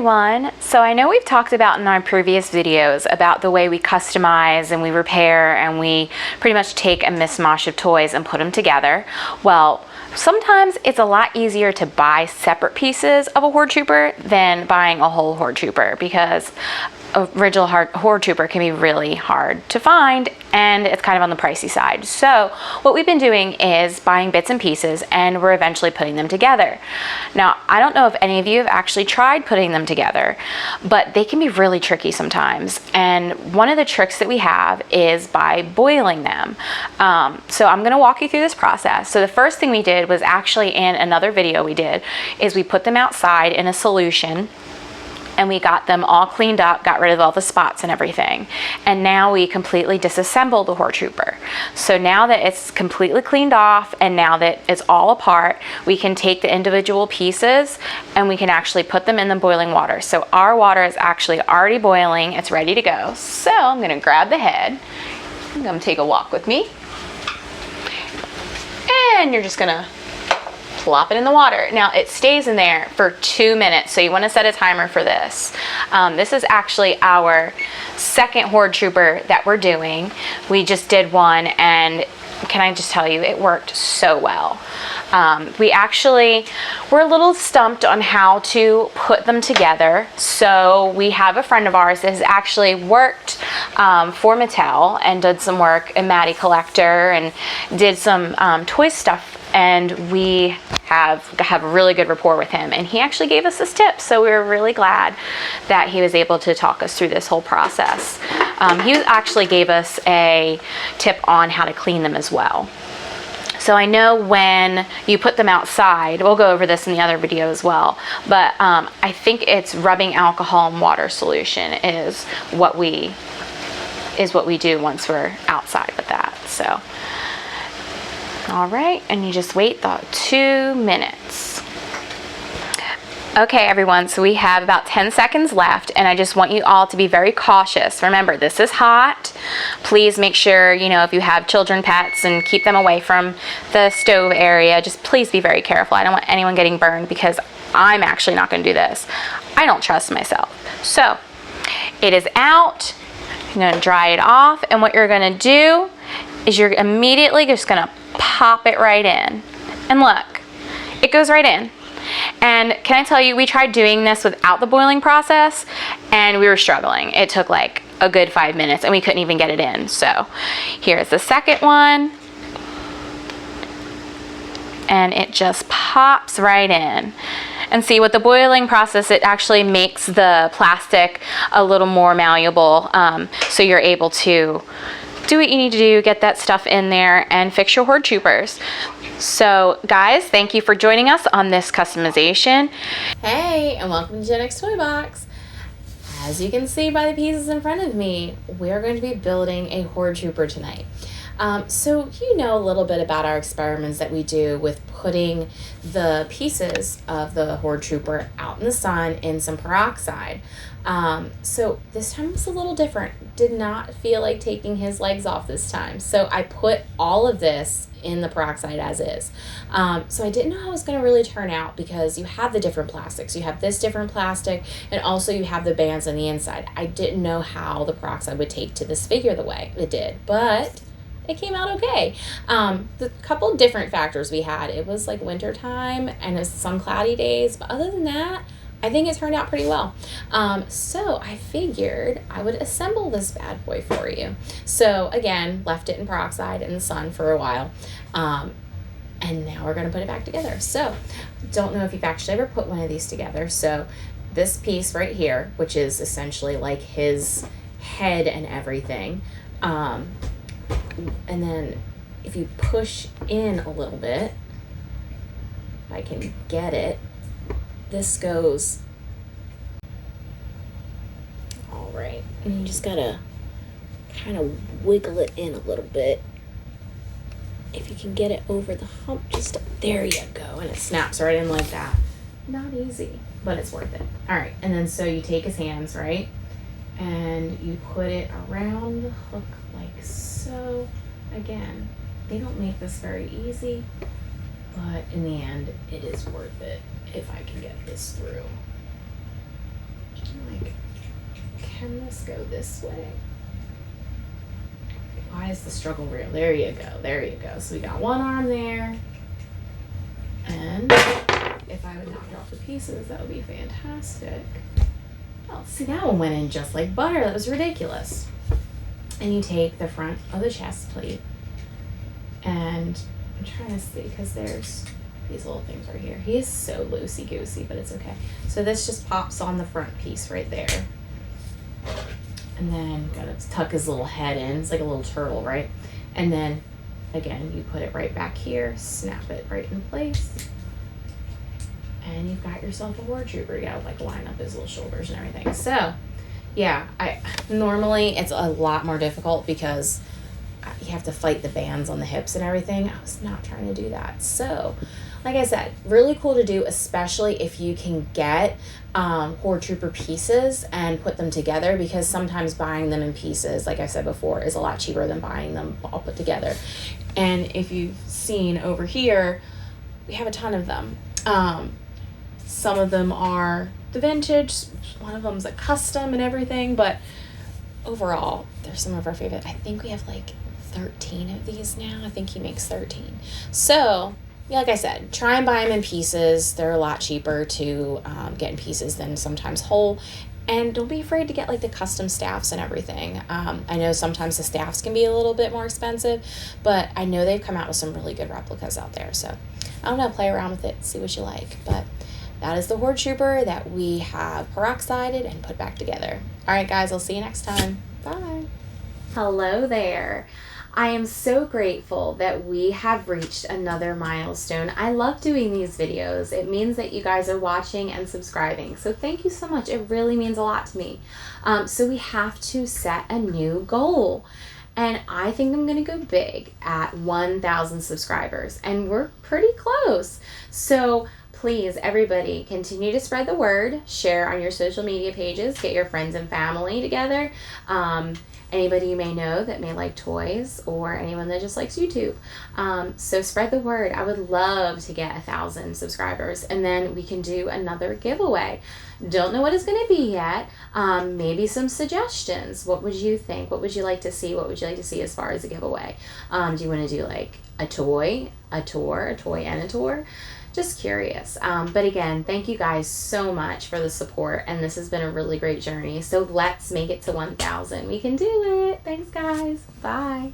everyone! So I know we've talked about in our previous videos about the way we customize and we repair and we pretty much take a mishmash of toys and put them together. Well, sometimes it's a lot easier to buy separate pieces of a Horde Trooper than buying a whole Horde Trooper, because original Horde Trooper can be really hard to find and it's kind of on the pricey side. So what we've been doing is buying bits and pieces, and we're eventually putting them together. Now, I don't know if any of you have actually tried putting them together, but they can be really tricky sometimes. And one of the tricks that we have is by boiling them. So I'm going to walk you through this process. So the first thing we did was actually in another video we did is we put them outside in a solution, and we got them all cleaned up, got rid of all the spots and everything. And now we completely disassembled the Horde Trooper. So now that it's completely cleaned off and now that it's all apart, we can take the individual pieces and we can actually put them in the boiling water. So our water is actually already boiling, it's ready to go. So I'm gonna grab the head, I'm gonna take a walk with me. And you're just gonna plop it in the water. Now it stays in there for 2 minutes, so you want to set a timer for this. This is actually our second Horde Trooper that we're doing. We just did one, and can I just tell you, it worked so well. We actually were a little stumped on how to put them together. So we have a friend of ours that has actually worked for Mattel and did some work in Matty Collector and did some toy stuff, and we have a really good rapport with him, and he actually gave us this tip, so we were really glad that he was able to talk us through this whole process. He actually gave us a tip on how to clean them as well. So I know when you put them outside, we'll go over this in the other video as well, but I think it's rubbing alcohol and water solution is what we do once we're outside with that. So all right, and you just wait the 2 minutes. Okay, everyone, so we have about 10 seconds left, and I just want you all to be very cautious. Remember, this is hot. Please make sure, you know, if you have children, pets, and keep them away from the stove area. Just please be very careful. I don't want anyone getting burned, because I'm actually not going to do this. I don't trust myself. So it is out. You're going to dry it off, and what you're going to do is you're immediately just going to pop it right in. And look, it goes right in. And can I tell you, we tried doing this without the boiling process and we were struggling. It took like a good 5 minutes and we couldn't even get it in. So here's the second one. And it just pops right in. And see, with the boiling process, it actually makes the plastic a little more malleable, so you're able to do what you need to do, get that stuff in there, and fix your Horde Troopers. So guys, thank you for joining us on this customization. Hey, and welcome to GIJoe Toy Box. As you can see by the pieces in front of me, we're going to be building a Horde Trooper tonight. So you know a little bit about our experiments that we do with putting the pieces of the Horde Trooper out in the sun in some peroxide. So this time was a little different. Did not feel like taking his legs off this time. So I put all of this in the peroxide as is. So I didn't know how it was going to really turn out, because you have the different plastics. You have this different plastic, and also you have the bands on the inside. I didn't know how the peroxide would take to this figure the way it did, but it came out okay. The couple different factors we had, it was like winter time and it was some cloudy days, but other than that, I think it turned out pretty well. So I figured I would assemble this bad boy for you. So again, left it in peroxide in the sun for a while. And now we're gonna put it back together. So don't know if you've actually ever put one of these together. So this piece right here, which is essentially like his head and everything. And then if you push in a little bit, if I can get it, this goes, all right, and you just gotta kind of wiggle it in a little bit. If you can get it over the hump, just, there you go, and it snaps right in like that. Not easy, but it's worth it. All right, and then so you take his hands, right, and you put it around the hook like so. Again, they don't make this very easy, but in the end, it is worth it if I can get this through. Like, can this go this way? Why is the struggle real? There you go. There you go. So we got one arm there. And if I would knock off the pieces, that would be fantastic. Oh, see, that one went in just like butter. That was ridiculous. And you take the front of the chest plate, and I'm trying to see because there's these little things right here. He is so loosey-goosey, but it's okay. So this just pops on the front piece right there. And then gotta tuck his little head in. It's like a little turtle, right? And then again, you put it right back here, snap it right in place, and you've got yourself a Horde Trooper. You gotta like line up his little shoulders and everything. So yeah, normally it's a lot more difficult because you have to fight the bands on the hips and everything. I was not trying to do that. So like I said, really cool to do, especially if you can get Horde Trooper pieces and put them together, because sometimes buying them in pieces, like I said before, is a lot cheaper than buying them all put together. And if you've seen over here, we have a ton of them. Some of them are the vintage, one of them's a custom and everything, but overall, they're some of our favorite. I think we have like 13 of these now. I think he makes 13. So yeah, like I said, try and buy them in pieces. They're a lot cheaper to get in pieces than sometimes whole. And don't be afraid to get like the custom staffs and everything. I know sometimes the staffs can be a little bit more expensive, but I know they've come out with some really good replicas out there. So I don't know, play around with it, see what you like. But that is the Horde Trooper that we have peroxided and put back together. All right, guys, I'll see you next time. Bye. Hello there. I am so grateful that we have reached another milestone. I love doing these videos. It means that you guys are watching and subscribing. So thank you so much. It really means a lot to me. So we have to set a new goal. And I think I'm going to go big at 1,000 subscribers. And we're pretty close. So please, everybody, continue to spread the word. Share on your social media pages. Get your friends and family together. Anybody you may know that may like toys, or anyone that just likes YouTube. So spread the word. I would love to get 1,000 subscribers, and then we can do another giveaway. Don't know what it's going to be yet. Maybe some suggestions. What would you think? What would you like to see? What would you like to see as far as a giveaway? Do you want to do like a toy, a tour, a toy and a tour? Just curious. But again, thank you guys so much for the support, and this has been a really great journey. So let's make it to 1,000. We can do it. Thanks, guys. Bye.